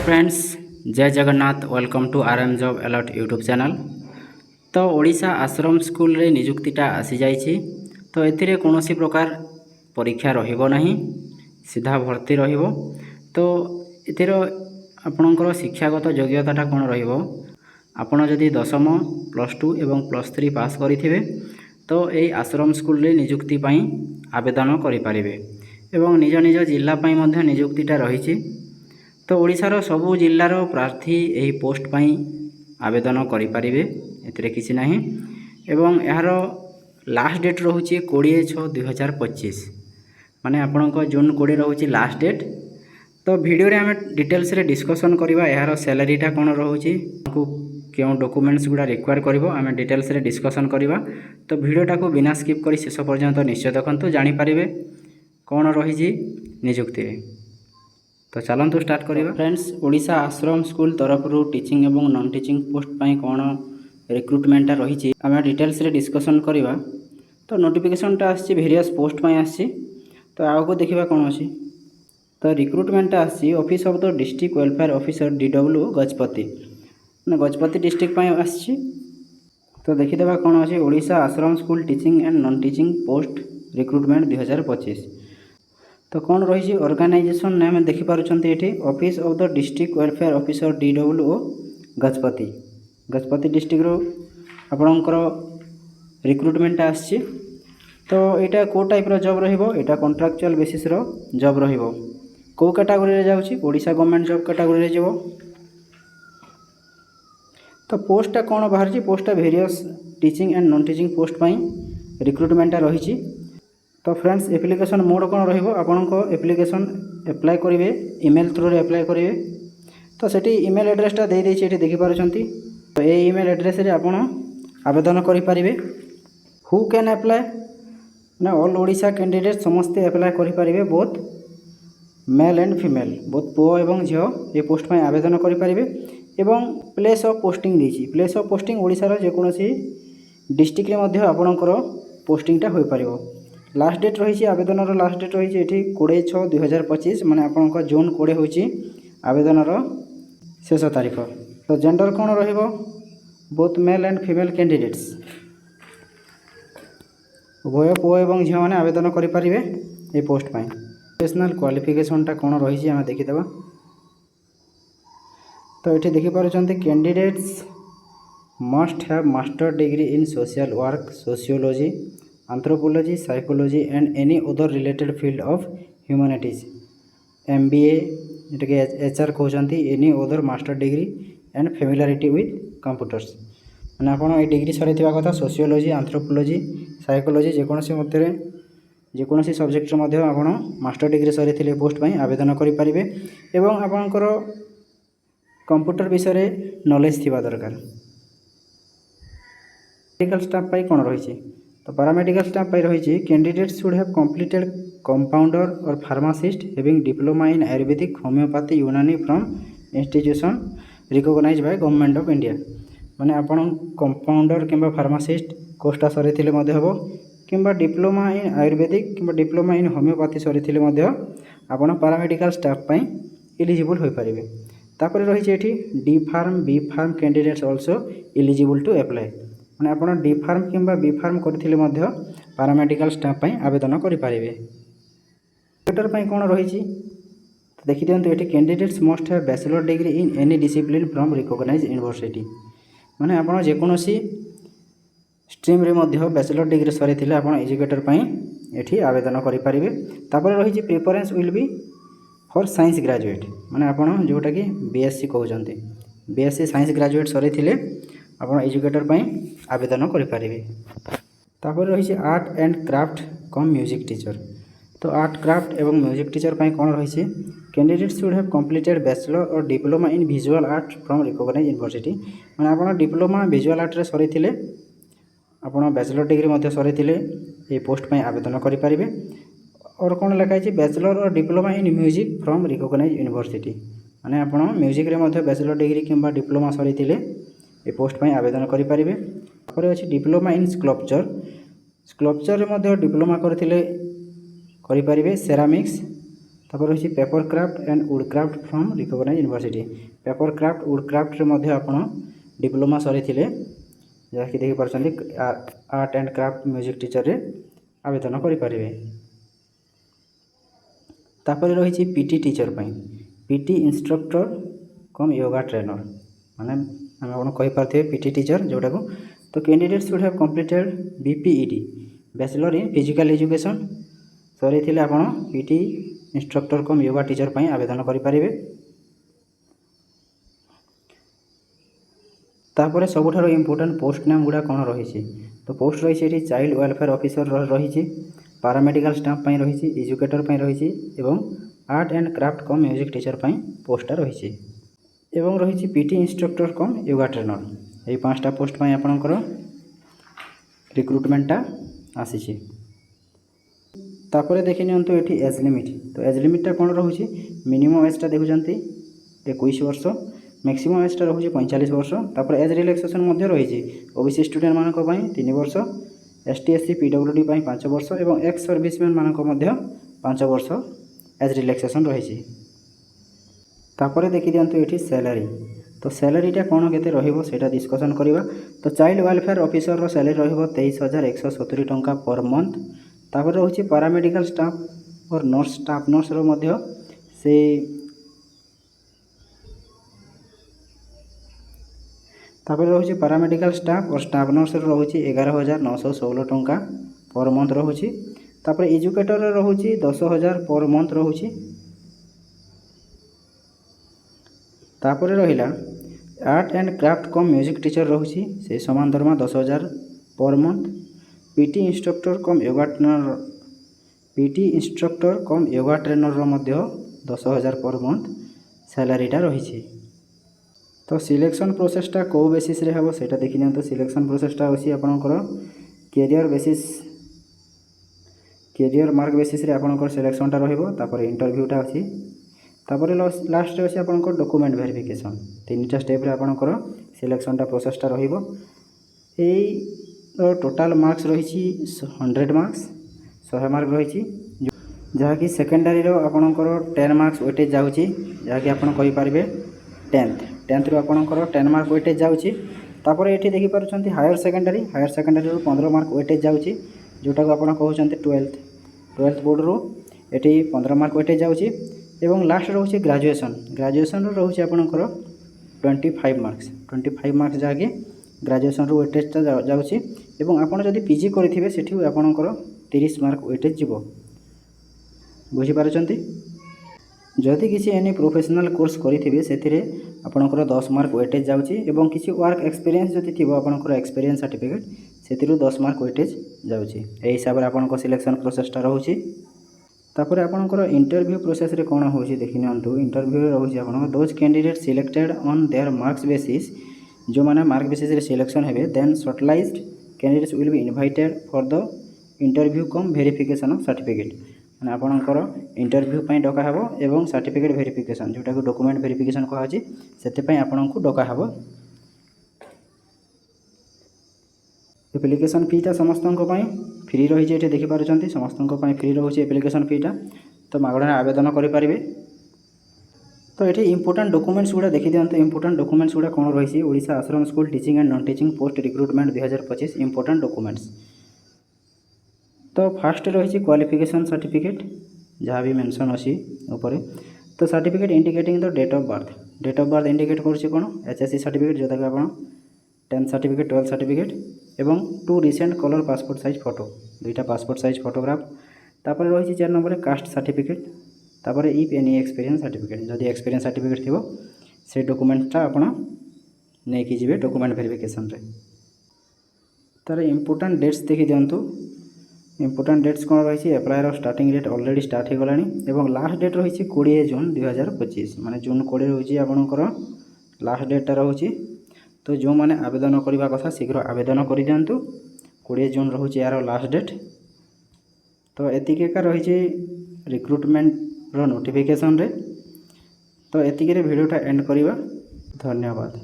Friends, जय Jagannath. Welcome to RM job alert YouTube channel. तो Odisha ashram school रे नियुक्तिटा आसी जाइछि। तो एथिरे कोनोसी प्रकार परीक्षा रहिबो नहीं, सीधा भर्ती रहिबो। तो एथिर आपणकर शिक्षागत योग्यताटा कोन रहिबो, आपण जदि दशम +2 एवं +3 पास करिथिबे तो एई आश्रम स्कूल रे नियुक्ति पई आवेदन करि पारिबे एवं निज निज जिल्ला पई मध्ये नियुक्तिटा रहिछि। तो ओडिशार सबु जिल्लार प्रार्थी यही पोस्ट पाई आवेदन करें, एथिरे किछि नाही। एवं यार लास्ट डेट रोचे 20/6/2025, माने आपणक जून 20 रोचे लास्ट डेट। तो वीडियो रे आमे डिटेल्स रे डिस्कशन करबा यार सैलरीटा कोन रोचे, क्यों डॉक्यूमेंट्स गुडा रिक्वायर करिवो, आमे डिटेल्स रे डिस्कशन करबा। तो वीडियोटा को बिना स्किप करी शेष पर्यंत निश्चय देखंतु, जानि पारिबे कोन रहिछि नियुक्ति रे। तो चलतु स्टार्ट करिबा। फ्रेंड्स, ओडिशा आश्रम स्कूल तरफ टीचिंग एवं नॉन टीचिंग पोस्ट पाई कौन रिक्रुटमेंटा रही आम डिटेल्स रे डिस्कशन करवा। तो नोटिफिकेशनटा आसी भेरियस पोस्ट पाई आसी। तो आगो देखा कौन अच्छी। तो रिक्रुटमेंटा आसी office of the district welfare officer DW Gajapati, Gajapati district पाई आसी। तो देखीदे कौन अच्छी, Odisha ashram school teaching and non teaching post recruitment 2025। तो कौन रही ऑर्गेनाइजेशन नेम देखिपुंट ये office of the district welfare officer DW Gajapati, Gajapati district आपणकर रिक्रुटमेंट आसी। तो यहाँ कौ टाइप जॉब रहा, कॉन्ट्रैक्चुअल बेसिस जॉब रहिबो। कौ कैटेगरी रे जाउछि, ओडिशा गवर्नमेंट जॉब कैटेगरी रे जीवो। तो पोस्टा कौन बाहर, पोस्टा various teaching and non teaching post पाई रिक्रुटमेंटा रही। तो फ्रेंड्स, एप्लिकेशन मोड कौन रहिबो, आपनको एप्लिकेशन एप्लाय करेंगे ईमेल थ्रू रे एप्लाय करेंगे। तो सेठी ईमेल एड्रेसटा दे देछि, एठी देखि पारुछंती। तो ए ईमेल एड्रेस रे आपण आवेदन करि पारिबे। हु कैन अप्लाई ना ऑल ओडिशा कैंडिडेट समस्ते अप्लाई करि पारिबे, both male and female, both पुओ एवं झियो ए पोस्ट में आवेदन करि पारिबे। एवं प्लेस ऑफ पोस्टिंग देछि, प्लेस ऑफ पोस्टिंग ओडिशार जेकोसी डिस्ट्रिक्ट रे मध्ये आपणकर पोस्टिंगटा होई पारिबो। लास्ट डेट रही आवेदन लास्ट डेट रही ये 20/6/2025, माने आपंक जून 20 होची आवेदन शेष तारीख। तो जेंडर कौन रहिबो, both male and female candidates, उभय पुओ एवं झील मैंने आवेदन करें ये पोस्ट पाई। एजुकेशनल क्वालिफिकेशनटा कौन रही आम देखीदे। तो ये देखिपुंट candidates must have master degree in social work, sociology, anthropology, psychology and any other related field of humanities, MBA ये HR कहते any other master degree and familiarity with computers, मैंने आपड़ ये डिग्री सर कथा सोशियोलॉजी, एंथ्रोपोलॉजी, साइकोलॉजी जेकोसी सब्जेक्ट आप master degree सरी post पर आवेदन करें। एवं आपणकर कंप्यूटर विषय नॉलेज थिबा दरकार। मेडिकल स्टाफ पाई कौन रही, तो पैरामेडिकल स्टाफ पाई रही candidates should have completed compounder और pharmacist having diploma in ayurvedic, homoeopathy, Unani from institution recognised by government of India, माने आपण कंपाउंडर किंबा फार्मासिस्ट कोर्सटा सरी किंबा डिप्लोमा इन आयुर्वेदिक किंबा डिप्लोमा इन होम्योपैथी सरी आपण पैरामेडिकल स्टाफ पाई एलिजिबल हो पारे। तापर रही ये D pharm, B pharm candidates also eligible to apply, मैंने आप डी फार्म किंबा बी फार्म करथिले मध्य पैरामेडिकल स्टाफ पाई आवेदन करें। एजुकेटर पाई कौन रही, देखी दिंतु ये candidates must have bachelor degree in any discipline from recognised university, माने आप जेकोसी स्ट्रीम रे मध्य बैचलर डिग्री सरी आप एजुकेटर पाई एठी आवेदन करें। तापर रही preference will be for science graduate, माने आप जोटा कि BSc कहते, BSc साइंस ग्रेजुएट सरी आप एजुकेटर पाई आवेदन करें। तापर रही art and craft cum music teacher. तो आर्ट क्राफ्ट एवं म्यूजिक टीचर पाई कौन रही, candidates should have completed bachelor और diploma in visual art from recognised university, मैंने आप डिप्लोमा विजुअल आर्ट रे सरी आप बैचलर डिग्री सरी ये पोस्ट पाई आवेदन करें। और कौन लिखाई बैचलर और diploma in music from recognised university, मैंने आप म्यूजिक रे बैचलर डिग्री किंबा डिप्लोमा सरी ये पोस्ट पाई आवेदन करें। तापर अच्छी डिप्लोमा इन स्कल्पचर, स्कल्पचर रे डिप्लोमा करें सेरामिक्स, तापर रही paper craft and wood craft from recognised university. Paper craft wood craft रे मध्य आपण डिप्लोमा सरी थिले जहाँकि देखि पारछन्ती art and craft music teacher रे आवेदन करि परिबे। तापर रही पीटी टीचर पई PT instructor cum yoga trainer माने आम आपण कहि पारथिबे पीटी टीचर जोटा को। तो candidates should have completed BPEd bachelor in physical education सरी थिले आपण PT instructor cum yoga teacher पई आवेदन करि परिबे। तापर सबुठारो इम्पोर्टेंट पोस्ट नाम गुड़ा कौन रही। तो पोस्ट रही चाइल्ड वेलफेयर ऑफिसर रही, पारामेडिकल स्टाफ पई रही, एजुकेटर पई रही एवं art and craft cum music teacher पई पोस्टा रही एवं रही PT instructor cum yoga trainer. यही 5टा पोस्ट पई आपनकर रिक्रुटमेंटा आसी। तापर देखि नियंतु एठी एज लिमिट। तो एज लिमिटा कौन रही मिनिमम एजटा देखुचंती 21 वर्ष, मैक्सिमम एजटा रही 45 वर्ष। तापर एज रिलैक्सेशन मध्य रही ओबीसी स्टूडेंट मानक पई 3 वर्ष, एसटी एससी पीडब्ल्यूडी पई 5 वर्ष एवं एक्स सर्विसमैन मानक मध्य 5 वर्ष एज रिलैक्सेशन रही। तापर देखि दियंतु एठी सैलरी। तो सैलरीटा कौन केते रहिबो सेटा डिस्कशन करिबा। तो चाइल्ड वेलफेयर ऑफिसर रो सैलरी रहिबो 23,170 टंका पर मंथ। तापर रही पारामेडिकल स्टाफ और नर्स रो मध्य से तापर रही पारामेडिकल स्टाफ और स्टाफ नर्स रही 11,916 टंका पर मंथ रही। तापर एजुकेटर रही 10,000 पर मंथ रही। तापर रहिला art and craft cum music teacher रही से समान दरमा 10,000 per month. PT instructor cum yoga trainer मध्य 10,000 पर मंथ सैलरीटा रही। तो सिलेक्शन प्रोसेसटा को बेसिस रे हबो सेटा देखि नियंतो। सिलेक्शन प्रोसेसटा होसी आपनकर कैरियर मार्क बेसिस रे आपनकर सिलेक्शनटा रहइबो। तापर इंटरव्यूटा अछि, तापर लास्ट रे होसी आपनकर डॉक्यूमेंट वेरिफिकेशन। 3टा स्टेप रे आपनकर सिलेक्शनटा प्रोसेसटा रहइबो। एई टोटल मार्क्स रही 100 मार्क्स 100 मार्क रही जहाँकि सेकेंडरी रो आपनकर 10 मार्क्स वेटेज जाउची जहाँकि आपन कहि पारिबे 10th रो आपनकर 10 मार्क वेटेज जाउची। तापर एठी देखि पारुछंती हायर सेकेंडरी रो 15 मार्क वेटेज जाउची जोटा को आपन कहउछंती 12th बोर्ड रो एठी 15 मार्क वेटेज जाउची। एवं लास्ट रहउची ग्रेजुएशन रो रहउची आपनकर 25 मार्क्स जहाँकि ग्रेजुएशन रो वेटेजटा जाउची। एवं आपन जदि पीजी करिथिबे सेठी आपनकर 30 मार्क वेटेज जिवो। बुझी पारुछंती। जदि किसी एनी प्रोफेशनल कोर्स करिथिबे सेथिरे आपनकर 10 मार्क वेटेज जाउची एवं किसी वर्क एक्सपीरियंस जदि थिबो आपनकर एक्सपीरियंस सर्टिफिकेट सेथिरु 10 मार्क वेटेज जाउची। एही हिसाब रे आपनकर सिलेक्शन प्रोसेसटा रहउची। तापर आपनकर इंटरव्यू प्रोसेस रे कोन होउची देखि नियंतु। इंटरव्यू रे रहउची आपनकर those candidate selected on their marks basis जो माने मार्क बेसिस रे सिलेक्शन हेबे then shortlisted candidates will be invited for the interview cum verification of certificate. माने आपनकर इंटरव्यू पई डका हबो एवं सर्टिफिकेट वेरिफिकेशन जोटा को डॉक्यूमेंट वेरिफिकेशन कहै छी सेते पई आपनकु डका हबो। एप्लिकेशन फीटा समस्तनको पई फ्री रही जे एठी देखि पारुछंती समस्तनको पई फ्री रहउची एप्लिकेशन फीटा। तो मागणा आवेदन करि परिबे। तो ये इंपोर्टेंट डॉक्यूमेंट्स गुड़ा देखि दियंतु। इंपोर्टेंट डॉक्यूमेंट्स गुड़ा कौन रही Odisha ashram school teaching and non teaching post recruitment 2025 important documents. तो फास्ट रही क्वालिफिकेशन सर्टिफिकेट जहाँ भी मेंशन अच्छी ऊपर। तो certificate indicating the date of birth indicate करुँच कौन एचएससी सर्टिफिकेट जोटा कि आप 10th सर्टिफिकेट 12th सर्टिफिकेट एवं 2 recent colour passport size photo 2टा पासपोर्ट साइज फोटोग्राफ। तापर रही 4 नंबर कास्ट सर्टिफिकेट। तापर इफ एनी एक्सपीरियंस सर्टिफिकेट जदि एक्सपीरियंस सर्टिफिकेट थी से डॉक्यूमेंटटा आपन नहीं जी डॉक्यूमेंट वेरिफिकेशन रे। तार इंपोर्टेंट डेट्स देखि दियंतु। इंपोर्टेंट डेट्स कौन रही एप्लायर स्टार्टिंग डेट ऑलरेडी स्टार्ट हो गलानी एवं लास्ट डेट रही 20 जून 2025 माने जून 20 रही आपनकर लास्ट डेटा रही। तो जो मैंने आवेदन करने कथा शीघ्र आवेदन कर दिंतु। 20 जून रही यार लास्ट डेट। तो एतिका रही रिक्रुटमेंट रो नोटिफिकेशन रे। तो एतिके वीडियोटा एंड करिबा। धन्यवाद।